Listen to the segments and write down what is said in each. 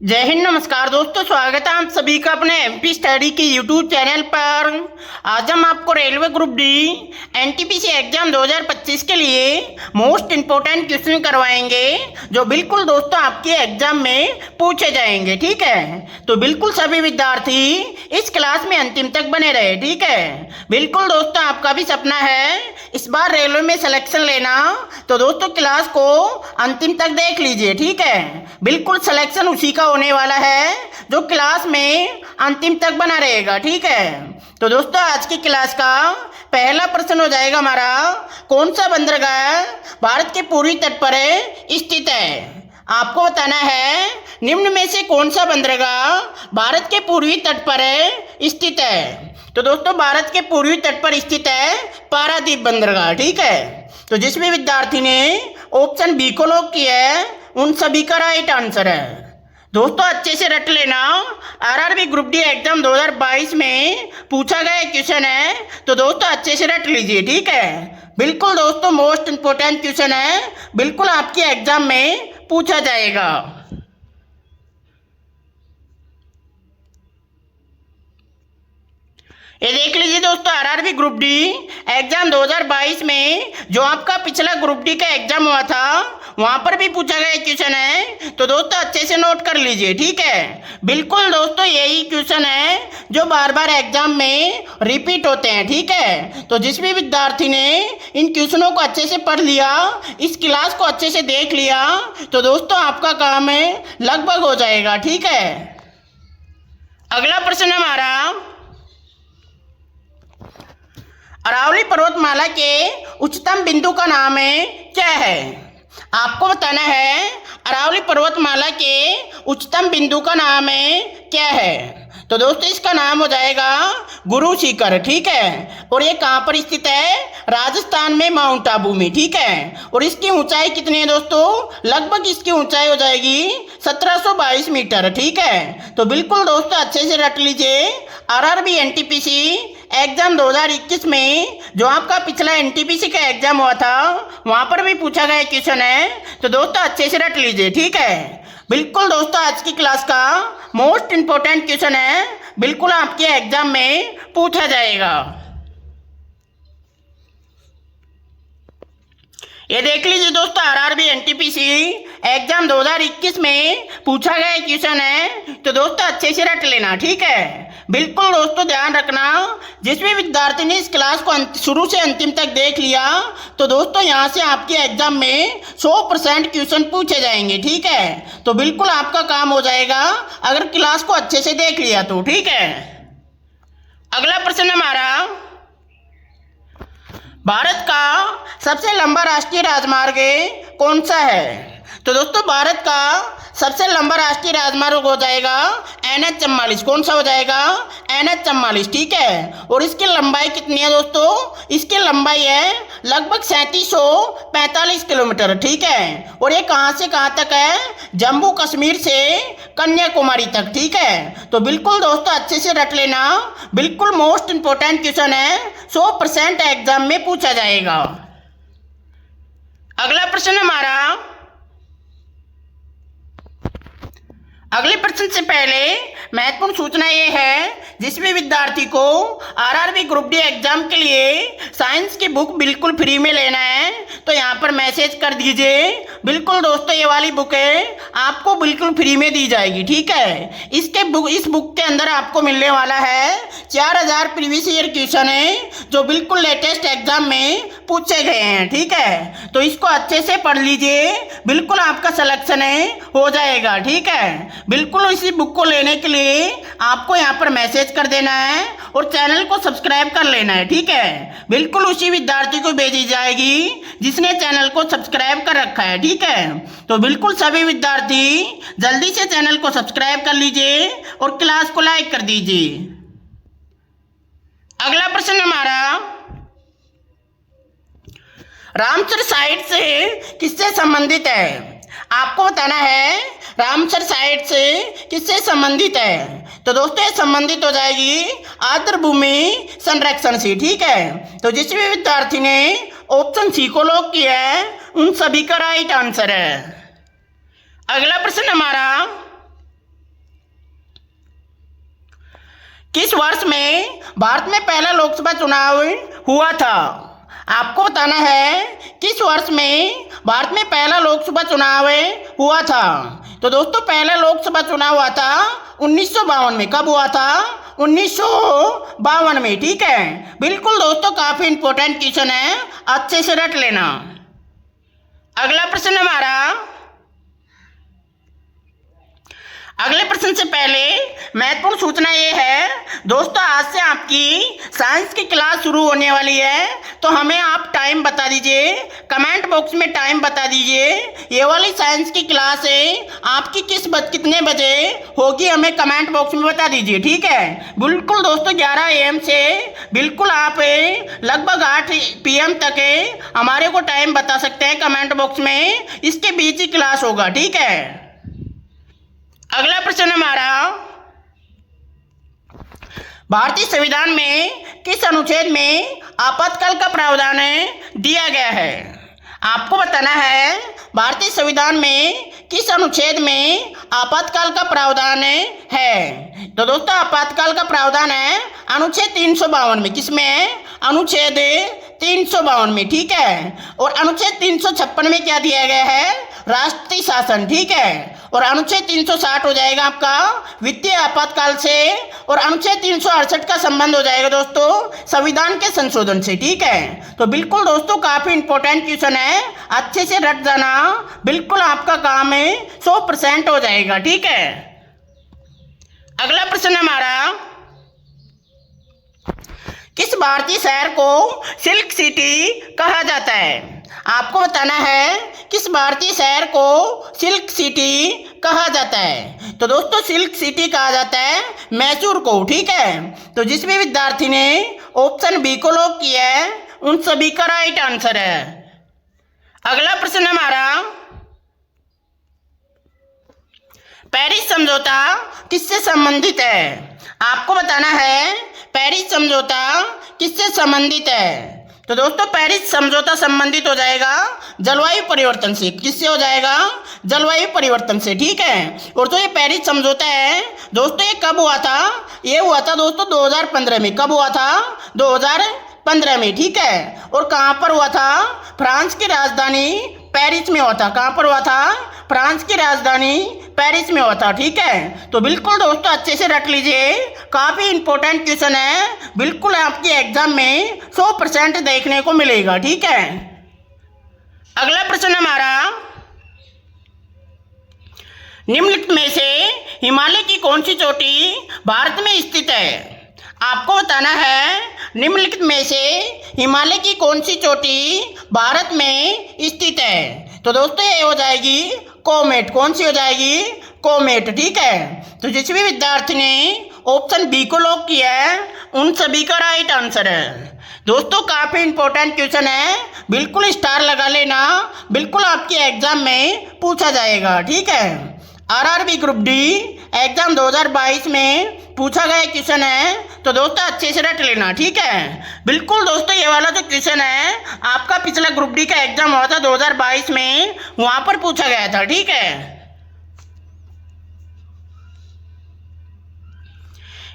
जय हिंद, नमस्कार दोस्तों। स्वागत है आप सभी का अपने एमपी स्टडी के यूट्यूब चैनल पर। आज हम आपको railway group D NTPC exam 2025 के लिए मोस्ट इम्पोर्टेंट क्वेश्चन करवाएंगे, जो बिल्कुल दोस्तों आपके एग्जाम में पूछे जाएंगे। ठीक है, तो बिल्कुल सभी विद्यार्थी इस क्लास में अंतिम तक बने रहे। ठीक है, बिल्कुल दोस्तों आपका भी सपना है इस बार रेलवे में सिलेक्शन लेना, तो दोस्तों क्लास को अंतिम तक देख लीजिए। ठीक है, बिल्कुल सिलेक्शन उसी का होने वाला है जो क्लास में अंतिम तक बना रहेगा। ठीक है, तो दोस्तों आज की क्लास का पहला प्रश्न हो जाएगा हमारा, कौन सा बंदरगाह भारत के पूर्वी तट पर स्थित है। आपको बताना है निम्न में से कौन सा बंदरगाह भारत के पूर्वी तट पर स्थित है। तो दोस्तों भारत के पूर्वी तट पर स्थित है पारादीप बंदरगाह। ठीक है, तो जिस भी विद्यार्थी ने ऑप्शन बी को लॉक किया है उन सभी का राइट आंसर है। दोस्तों अच्छे से रट लेना, आरआरबी ग्रुप डी एग्जाम 2022 में पूछा गया क्वेश्चन है, तो दोस्तों अच्छे से रट लीजिए। ठीक है, बिल्कुल दोस्तों मोस्ट इंपोर्टेंट क्वेश्चन है, बिल्कुल आपके एग्जाम में पूछा जाएगा। ये देख लीजिए दोस्तों, आरआरबी ग्रुप डी एग्जाम 2022 में जो आपका पिछला ग्रुप डी का एग्जाम हुआ था वहां पर भी पूछा गया क्वेश्चन है, तो दोस्तों अच्छे से नोट कर लीजिए। ठीक है, बिल्कुल दोस्तों यही क्वेश्चन है जो बार बार एग्जाम में रिपीट होते हैं। ठीक है, तो जिस भी विद्यार्थी ने इन क्वेश्चनों को अच्छे से पढ़ लिया, इस क्लास को अच्छे से देख लिया, तो दोस्तों आपका काम लगभग हो जाएगा। ठीक है, अगला प्रश्न हमारा, अरावली पर्वतमाला के उच्चतम बिंदु का नाम क्या है। आपको बताना है अरावली पर्वतमाला के उच्चतम बिंदु का नाम क्या है। तो दोस्तों इसका नाम हो जाएगा गुरु शिखर। ठीक है, और ये कहाँ पर स्थित है, राजस्थान में माउंट आबू में। ठीक है, और इसकी ऊंचाई कितनी है दोस्तों, लगभग इसकी ऊंचाई हो जाएगी 1722 मीटर। ठीक है, तो बिल्कुल दोस्तों अच्छे से रट लीजिए, आरआरबी एनटीपीसी एग्जाम 2021 में जो आपका पिछला एनटीपीसी का एग्जाम हुआ था वहां पर भी पूछा गया क्वेश्चन है, तो दोस्तों अच्छे से रट लीजिए। ठीक है, बिल्कुल दोस्तों आज की क्लास का मोस्ट इंपोर्टेंट क्वेश्चन है, बिल्कुल आपके एग्जाम में पूछा जाएगा। ये देख लीजिए दोस्तों, आरआरबी एनटीपीसी एग्जाम 2021 में पूछा गया क्वेश्चन है, तो दोस्तों अच्छे से रट लेना। ठीक है, बिल्कुल दोस्तों ध्यान रखना, जिस भी विद्यार्थी ने इस क्लास को शुरू से अंतिम तक देख लिया, तो दोस्तों यहाँ से आपके एग्जाम में 100% क्वेश्चन पूछे जाएंगे। ठीक है, तो बिल्कुल आपका काम हो जाएगा अगर क्लास को अच्छे से देख लिया तो। ठीक है, अगला प्रश्न हमारा, भारत का सबसे लंबा राष्ट्रीय राजमार्ग कौन सा है। तो दोस्तों भारत का सबसे लंबा राष्ट्रीय राजमार्ग हो जाएगा NH44। कौन सा हो जाएगा, NH44। ठीक है, और इसकी लंबाई कितनी है दोस्तों, इसकी लंबाई है लगभग 3745 किलोमीटर। ठीक है, और ये कहाँ से कहाँ तक है, जम्मू कश्मीर से कन्याकुमारी तक। ठीक है, तो बिल्कुल दोस्तों अच्छे से रट लेना, बिल्कुल मोस्ट इंपोर्टेंट क्वेश्चन है, 100% एग्जाम में पूछा जाएगा। अगला प्रश्न हमारा, अगले प्रश्न से पहले महत्वपूर्ण सूचना ये है, जिस भी विद्यार्थी को आरआरबी ग्रुप डी एग्जाम के लिए साइंस की बुक बिल्कुल फ्री में लेना है, तो यहाँ पर मैसेज कर दीजिए। बिल्कुल दोस्तों ये वाली बुक आपको बिल्कुल फ्री में दी जाएगी। ठीक है, इस बुक के अंदर आपको मिलने वाला है 4000 प्रीवियस ईयर क्वेश्चन जो बिल्कुल लेटेस्ट एग्जाम में पूछे गए हैं। ठीक है, तो इसको अच्छे से पढ़ लीजिए, बिल्कुल आपका सिलेक्शन हो जाएगा। ठीक है, बिल्कुल इसी बुक को लेने के लिए आपको यहाँ पर मैसेज कर देना है और चैनल को सब्सक्राइब कर लेना है। ठीक है, बिल्कुल उसी विद्यार्थी को भेजी जाएगी जिसने चैनल को सब्सक्राइब कर रखा है। ठीक है, तो बिल्कुल सभी विद्यार्थी जल्दी से चैनल को सब्सक्राइब कर लीजिए और क्लास को लाइक कर दीजिए। अगला प्रश्न हमारा, रामसर साइट से किससे संबंधित है। आपको बताना है रामसर साइट से किससे संबंधित है। तो दोस्तों ये संबंधित हो जाएगी आर्द्र भूमि संरक्षण से। ठीक है, तो जिस भी विद्यार्थी ने ऑप्शन सी को लॉक किया है उन सभी का राइट आंसर है। अगला प्रश्न हमारा, किस वर्ष में भारत में पहला लोकसभा चुनाव हुआ था? आपको बताना है किस वर्ष में भारत में पहला लोकसभा चुनाव हुआ था। तो दोस्तों पहला लोकसभा चुनाव हुआ था 1952 में। कब हुआ था? 1952 में। ठीक है, बिल्कुल दोस्तों, काफी इंपॉर्टेंट क्वेश्चन है, अच्छे से रट लेना। अगला प्रश्न हमारा, अगले प्रश्न से पहले महत्वपूर्ण सूचना ये है दोस्तों, आज से आपकी साइंस की क्लास शुरू होने वाली है, तो हमें आप टाइम बता दीजिए, कमेंट बॉक्स में टाइम बता दीजिए। ये वाली साइंस की क्लास है आपकी कितने बजे होगी, हमें कमेंट बॉक्स में बता दीजिए। ठीक है, बिल्कुल दोस्तों 11 AM से बिल्कुल आप लगभग 8 PM तक हमारे को टाइम बता सकते हैं कमेंट बॉक्स में, इसके बीच ही क्लास होगा। ठीक है, अगला प्रश्न हमारा, भारतीय संविधान में किस अनुच्छेद में आपातकाल का प्रावधान दिया गया है? आपको बताना है भारतीय संविधान में किस अनुच्छेद में आपातकाल का प्रावधान है। तो दोस्तों आपातकाल का प्रावधान है अनुच्छेद 352 में। किसमें है? अनुच्छेद 352 में। ठीक है, और अनुच्छेद 356 में क्या दिया गया है? राष्ट्रीय शासन। ठीक है, और अनुच्छेद 360 हो जाएगा आपका वित्तीय आपातकाल से, और अनुच्छेद 368 का संबंध हो जाएगा दोस्तों संविधान के संशोधन से। ठीक है, तो बिल्कुल दोस्तों काफी इंपॉर्टेंट क्वेश्चन है, अच्छे से रट जाना, बिल्कुल आपका काम है 100% हो जाएगा। ठीक है, अगला प्रश्न हमारा, किस भारतीय शहर को सिल्क सिटी कहा जाता है? आपको बताना है किस भारतीय शहर को सिल्क सिटी कहा जाता है। तो दोस्तों सिल्क सिटी कहा जाता है मैसूर को। ठीक है, तो जिस भी विद्यार्थी ने ऑप्शन बी को लॉक किया है उन सभी का राइट आंसर है। अगला प्रश्न हमारा, पेरिस समझौता किससे संबंधित है? आपको बताना है पेरिस समझौता किससे संबंधित है। तो दोस्तों पेरिस समझौता संबंधित हो जाएगा जलवायु परिवर्तन से। किससे हो जाएगा? जलवायु परिवर्तन से। ठीक है, और जो ये पेरिस समझौता है दोस्तों ये कब हुआ था? ये हुआ था दोस्तों 2015 में। कब हुआ था? 2015 में। ठीक है, और कहाँ पर हुआ था? फ्रांस की राजधानी पेरिस में हुआ था। कहाँ पर हुआ था? फ्रांस की राजधानी पेरिस में हुआ था। ठीक है, तो बिल्कुल दोस्तों अच्छे से रख लीजिए, काफी इंपॉर्टेंट क्वेश्चन है, बिल्कुल आपके एग्जाम में 100% देखने को मिलेगा। ठीक है, अगला प्रश्न हमारा, निम्नलिखित में से हिमालय की कौन सी चोटी भारत में स्थित है? आपको बताना है निम्नलिखित में से हिमालय की कौन सी चोटी भारत में स्थित है। तो दोस्तों ये हो जाएगी कोमेट। कौन सी हो जाएगी? कोमेट। ठीक है, तो जिस भी विद्यार्थी ने ऑप्शन बी को लॉक किया है उन सभी का राइट आंसर है। दोस्तों काफी इंपॉर्टेंट क्वेश्चन है, बिल्कुल स्टार लगा लेना, बिल्कुल आपके एग्जाम में पूछा जाएगा। ठीक है, आरआरबी ग्रुप डी एग्जाम 2022 में पूछा गया क्वेश्चन है, तो दोस्तों अच्छे से रट लेना। ठीक है, बिल्कुल दोस्तों ये वाला जो क्वेश्चन है आपका पिछला ग्रुप डी का एग्जाम हुआ था 2022 में, वहां पर पूछा गया था। ठीक है,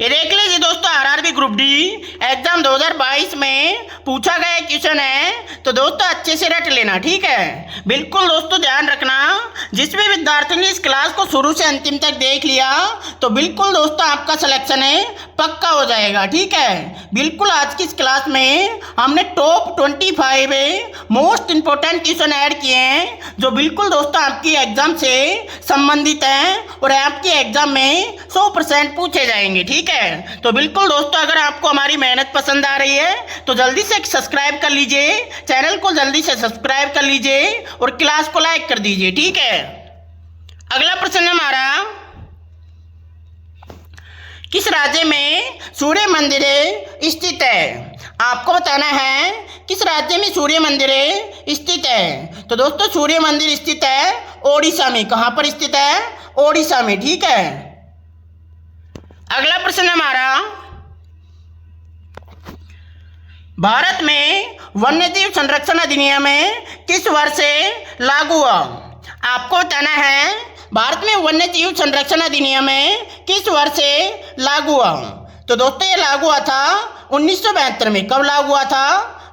ये देख लीजिए दोस्तों आरआरबी ग्रुप डी एग्जाम 2022 में पूछा गया क्वेश्चन है, तो दोस्तों अच्छे से रट लेना। ठीक है, बिल्कुल दोस्तों ध्यान रखना, जिस भी विद्यार्थी ने इस क्लास को शुरू से अंतिम तक देख लिया तो बिल्कुल दोस्तों आपका सिलेक्शन है पक्का हो जाएगा। ठीक है, बिल्कुल आज की इस क्लास में हमने top 25 most important question add किए हैं जो बिल्कुल दोस्तों आपकी एग्जाम से संबंधित हैं और आपके एग्जाम में 100% पूछे जाएंगे। ठीक है, तो बिल्कुल दोस्तों अगर आपको हमारी मेहनत पसंद आ रही है तो जल्दी से सब्सक्राइब कर लीजिए, चैनल को जल्दी से सब्सक्राइब कर लीजिए और क्लास को लाइक कर दीजिए। ठीक है, अगला प्रश्न हमारा, किस राज्य में सूर्य मंदिर स्थित है? आपको बताना है किस राज्य में सूर्य मंदिर स्थित है। तो दोस्तों सूर्य मंदिर स्थित है ओडिशा में। कहां पर स्थित है? ओडिशा में। ठीक है, अगला प्रश्न हमारा, भारत में वन्यजीव संरक्षण अधिनियम किस वर्ष से लागू हुआ? आपको बताना है भारत में वन्यजीव संरक्षण अधिनियम किस वर्ष से लागू हुआ। तो दोस्तों ये लागू हुआ था 1972 में। कब लागू हुआ था?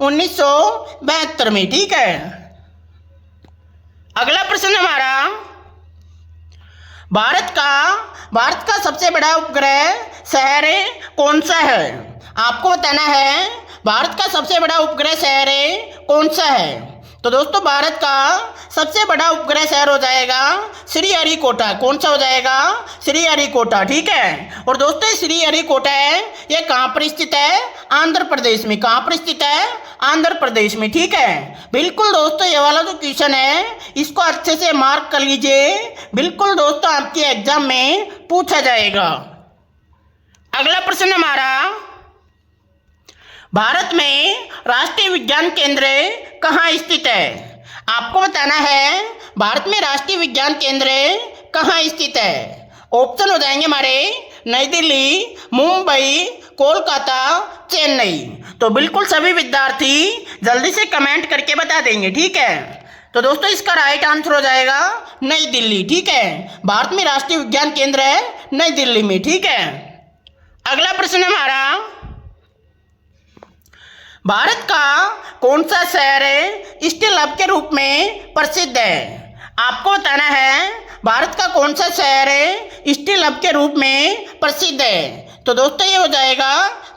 1972 में। ठीक है। अगला प्रश्न हमारा, भारत का सबसे बड़ा उपग्रह शहर कौन सा है? आपको बताना है भारत का सबसे बड़ा उपग्रह शहर कौन सा है। तो दोस्तों भारत का सबसे बड़ा उपग्रह शहर हो जाएगा श्रीहरिकोटा। कौन सा हो जाएगा? श्रीहरिकोटा। ठीक है। और दोस्तों श्रीहरिकोटा है, ये कहाँ पर स्थित है? आंध्र प्रदेश में। कहाँ पर स्थित है? आंध्र प्रदेश में। ठीक है। बिल्कुल दोस्तों ये वाला जो क्वेश्चन है इसको अच्छे से मार्क कर लीजिए। बिल्कुल दोस्तों आपके एग्जाम में पूछा जाएगा। अगला प्रश्न हमारा, भारत में राष्ट्रीय विज्ञान केंद्र कहाँ स्थित है? आपको बताना है भारत में राष्ट्रीय विज्ञान केंद्र कहाँ स्थित है। ऑप्शन हो जाएंगे हमारे नई दिल्ली, मुंबई, कोलकाता, चेन्नई। तो बिल्कुल सभी विद्यार्थी जल्दी से कमेंट करके बता देंगे। ठीक है। तो दोस्तों इसका राइट आंसर हो जाएगा नई दिल्ली। ठीक है। भारत में राष्ट्रीय विज्ञान केंद्र है नई दिल्ली में। ठीक है। अगला प्रश्न हमारा, भारत का कौन सा शहर स्टील हब के रूप में प्रसिद्ध है? आपको बताना है भारत का कौन सा शहर स्टील हब के रूप में प्रसिद्ध है। तो दोस्तों ये हो जाएगा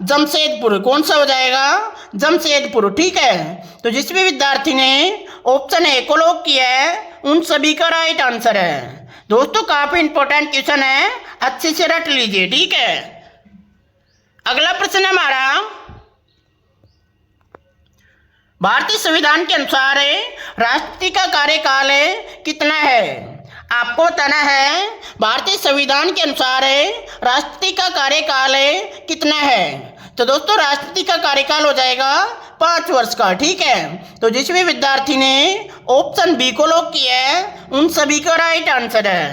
जमशेदपुर। कौन सा हो जाएगा? जमशेदपुर। ठीक है। तो जिस भी विद्यार्थी ने ऑप्शन ए को लॉक किया है उन सभी का राइट आंसर है। दोस्तों काफी इंपॉर्टेंट क्वेश्चन है, अच्छे से रट लीजिए। ठीक है। अगला प्रश्न हमारा, भारतीय संविधान के अनुसार राष्ट्रपति का कार्यकाल कितना है? आपको बताना है भारतीय संविधान के अनुसार राष्ट्रपति का कार्यकाल कितना है। तो दोस्तों राष्ट्रपति का कार्यकाल हो जाएगा 5 वर्ष का। ठीक है। तो जिस भी विद्यार्थी ने ऑप्शन बी को लॉक किया है उन सभी का राइट आंसर है।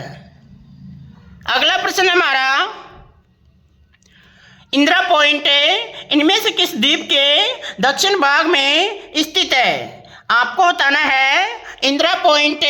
अगला प्रश्न हमारा, इंदिरा पॉइंट इनमें से किस द्वीप के दक्षिण भाग में स्थित है? आपको बताना है इंदिरा पॉइंट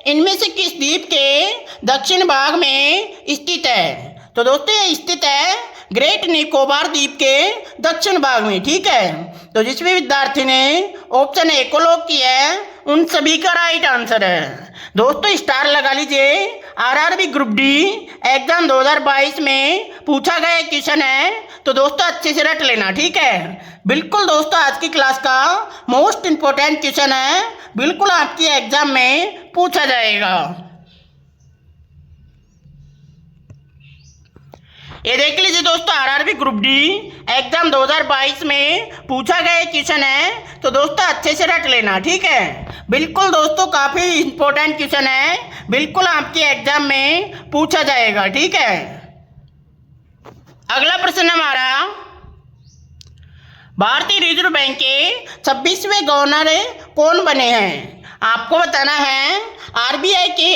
इनमें से किस द्वीप के दक्षिण भाग में स्थित है। तो दोस्तों ये स्थित है ग्रेट निकोबार द्वीप के दक्षिण भाग में। ठीक है। तो जिस भी विद्यार्थी ने ऑप्शन ए को लॉक किया है उन सभी का राइट आंसर है। दोस्तों स्टार लगा लीजिए। आरआरबी ग्रुप डी एग्जाम 2022 में पूछा गया क्वेश्चन है, तो दोस्तों अच्छे से रट लेना। ठीक है। बिल्कुल दोस्तों आज की क्लास का मोस्ट इंपोर्टेंट क्वेश्चन है, बिल्कुल आपके एग्जाम में पूछा जाएगा। ये देख लीजिए दोस्तों आरआरबी ग्रुप डी एग्जाम 2022 में पूछा गया क्वेश्चन है, तो दोस्तों अच्छे से रट लेना। ठीक है। बिल्कुल दोस्तों काफी इंपॉर्टेंट क्वेश्चन है, बिल्कुल आपके एग्जाम में पूछा जाएगा। ठीक है। अगला प्रश्न हमारा, भारतीय रिजर्व बैंक के 26वें गवर्नर कौन बने हैं? आपको बताना है आरबीआई के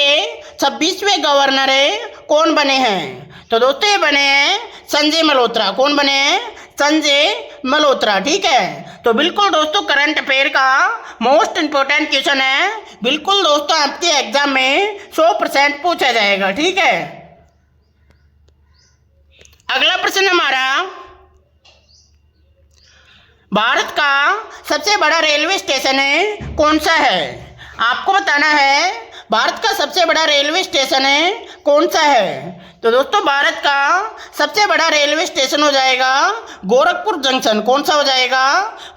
26वें गवर्नर कौन बने हैं। तो दोस्तों ये बने हैं संजय मल्होत्रा। कौन बने हैं? संजय मल्होत्रा। ठीक है। तो बिल्कुल दोस्तों करंट अफेयर का मोस्ट इंपोर्टेंट क्वेश्चन है, बिल्कुल दोस्तों आपके एग्जाम में 100% पूछा जाएगा। ठीक है। अगला प्रश्न हमारा, भारत का सबसे बड़ा रेलवे स्टेशन कौन सा है? आपको बताना है भारत का सबसे बड़ा रेलवे स्टेशन कौन सा है। तो दोस्तों भारत का सबसे बड़ा रेलवे स्टेशन हो जाएगा गोरखपुर जंक्शन। कौन सा हो जाएगा?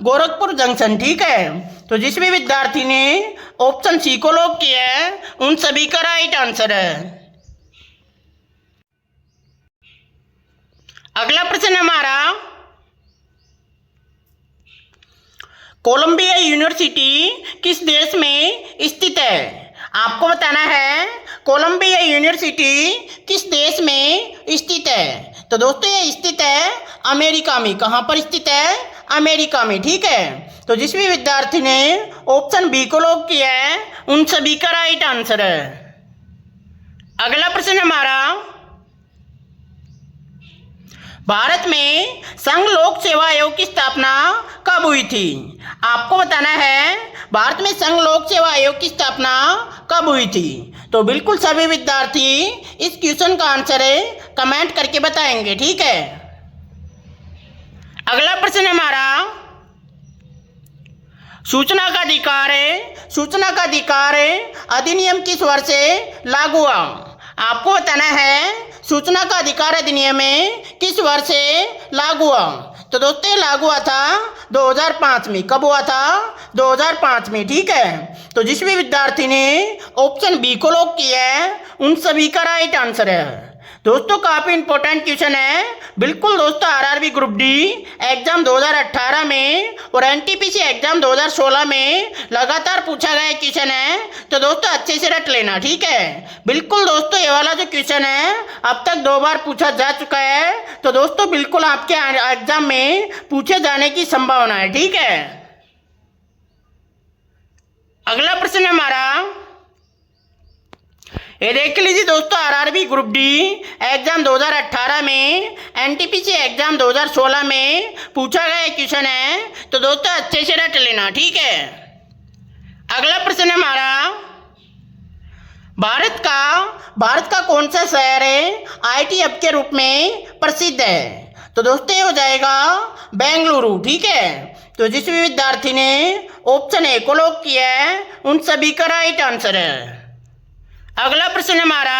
गोरखपुर जंक्शन। ठीक है। तो जिस भी विद्यार्थी ने ऑप्शन सी को लॉक किया है उन सभी का राइट आंसर है। अगला प्रश्न हमारा, कोलंबिया यूनिवर्सिटी किस देश में स्थित है? आपको बताना है कोलंबिया यूनिवर्सिटी किस देश में स्थित है। तो दोस्तों ये स्थित है अमेरिका में। कहाँ पर स्थित है? अमेरिका में। ठीक है। तो जिस भी विद्यार्थी ने ऑप्शन बी को लॉक किया है उन सभी का राइट आंसर है। अगला प्रश्न हमारा, भारत में संघ लोक सेवा आयोग की स्थापना कब हुई थी? आपको बताना है भारत में संघ लोक सेवा आयोग की स्थापना कब हुई थी। तो बिल्कुल सभी विद्यार्थी इस क्वेश्चन का आंसर कमेंट करके बताएंगे। ठीक है। अगला प्रश्न हमारा, सूचना का अधिकार है, सूचना का अधिकार अधिनियम किस वर्ष से लागू हुआ? आपको बताना है सूचना का अधिकार अधिनियम किस वर्ष से लागू हुआ। तो दोस्तों ये लागू हुआ था 2005 में। कब हुआ था? 2005 में, ठीक है। तो जिस भी विद्यार्थी ने ऑप्शन बी को लॉक किया है उन सभी का राइट आंसर है। दोस्तों काफ़ी इंपॉर्टेंट क्वेश्चन है, बिल्कुल दोस्तों। आरआरबी ग्रुप डी एग्जाम 2018 में और एनटीपीसी एग्जाम 2016 में लगातार पूछा गया क्वेश्चन है। तो दोस्तों अच्छे से रट लेना, ठीक है। बिल्कुल दोस्तों ये वाला जो क्वेश्चन है अब तक 2 बार पूछा जा चुका है। तो दोस्तों बिल्कुल आपके एग्जाम में पूछे जाने की संभावना है, ठीक है। अगला प्रश्न हमारा, ये देख लीजिए दोस्तों, आरआरबी ग्रुप डी एग्जाम 2018 में, एनटीपीसी एग्जाम 2016 में पूछा गया क्वेश्चन है। तो दोस्तों अच्छे से रट लेना, ठीक है। अगला प्रश्न हमारा, भारत का कौन सा शहर आईटी हब के रूप में प्रसिद्ध है? तो दोस्तों ये हो जाएगा बेंगलुरु, ठीक है। तो जिस भी विद्यार्थी ने ऑप्शन ए को लॉक किया है उन सभी का राइट आंसर है। अगला प्रश्न हमारा,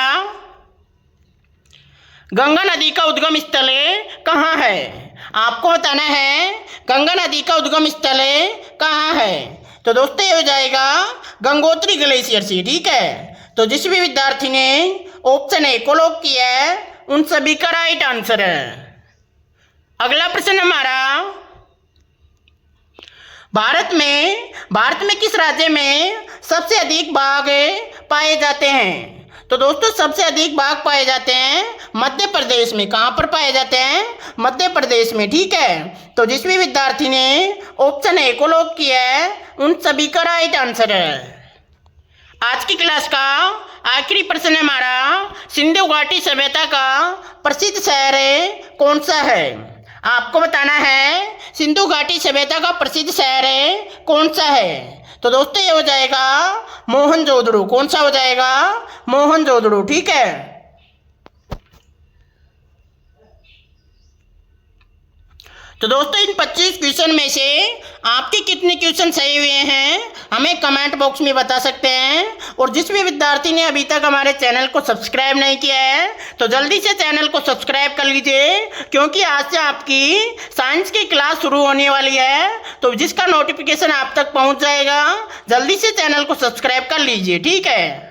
गंगा नदी का उद्गम स्थल कहाँ है? आपको बताना है गंगा नदी का उद्गम स्थल कहाँ है। तो दोस्तों ये हो जाएगा गंगोत्री ग्लेशियर से, ठीक है। तो जिस भी विद्यार्थी ने ऑप्शन ए को लॉक किया है उन सभी का राइट आंसर है। अगला प्रश्न हमारा, भारत में किस राज्य में सबसे अधिक बाघ पाए जाते हैं? तो दोस्तों सबसे अधिक बाघ पाए जाते हैं मध्य प्रदेश में। कहाँ पर पाए जाते हैं? मध्य प्रदेश में, ठीक है। तो जिस भी विद्यार्थी ने ऑप्शन ए को लॉक किया है उन सभी का राइट आंसर है। आज की क्लास का आखिरी प्रश्न हमारा, सिंधु घाटी सभ्यता का प्रसिद्ध शहर कौन सा है? आपको बताना है सिंधु घाटी सभ्यता का प्रसिद्ध शहर कौन सा है। तो दोस्तों ये हो जाएगा मोहनजोदड़ो। कौन सा हो जाएगा? मोहनजोदड़ो, ठीक है। तो दोस्तों इन 25 क्वेश्चन में से आपके कितने क्वेश्चन सही हुए हैं हमें कमेंट बॉक्स में बता सकते हैं। और जिस भी विद्यार्थी ने अभी तक हमारे चैनल को सब्सक्राइब नहीं किया है तो जल्दी से चैनल को सब्सक्राइब कर लीजिए, क्योंकि आज से आपकी साइंस की क्लास शुरू होने वाली है। तो जिसका नोटिफिकेशन आप तक पहुंच जाएगा, जल्दी से चैनल को सब्सक्राइब कर लीजिए, ठीक है।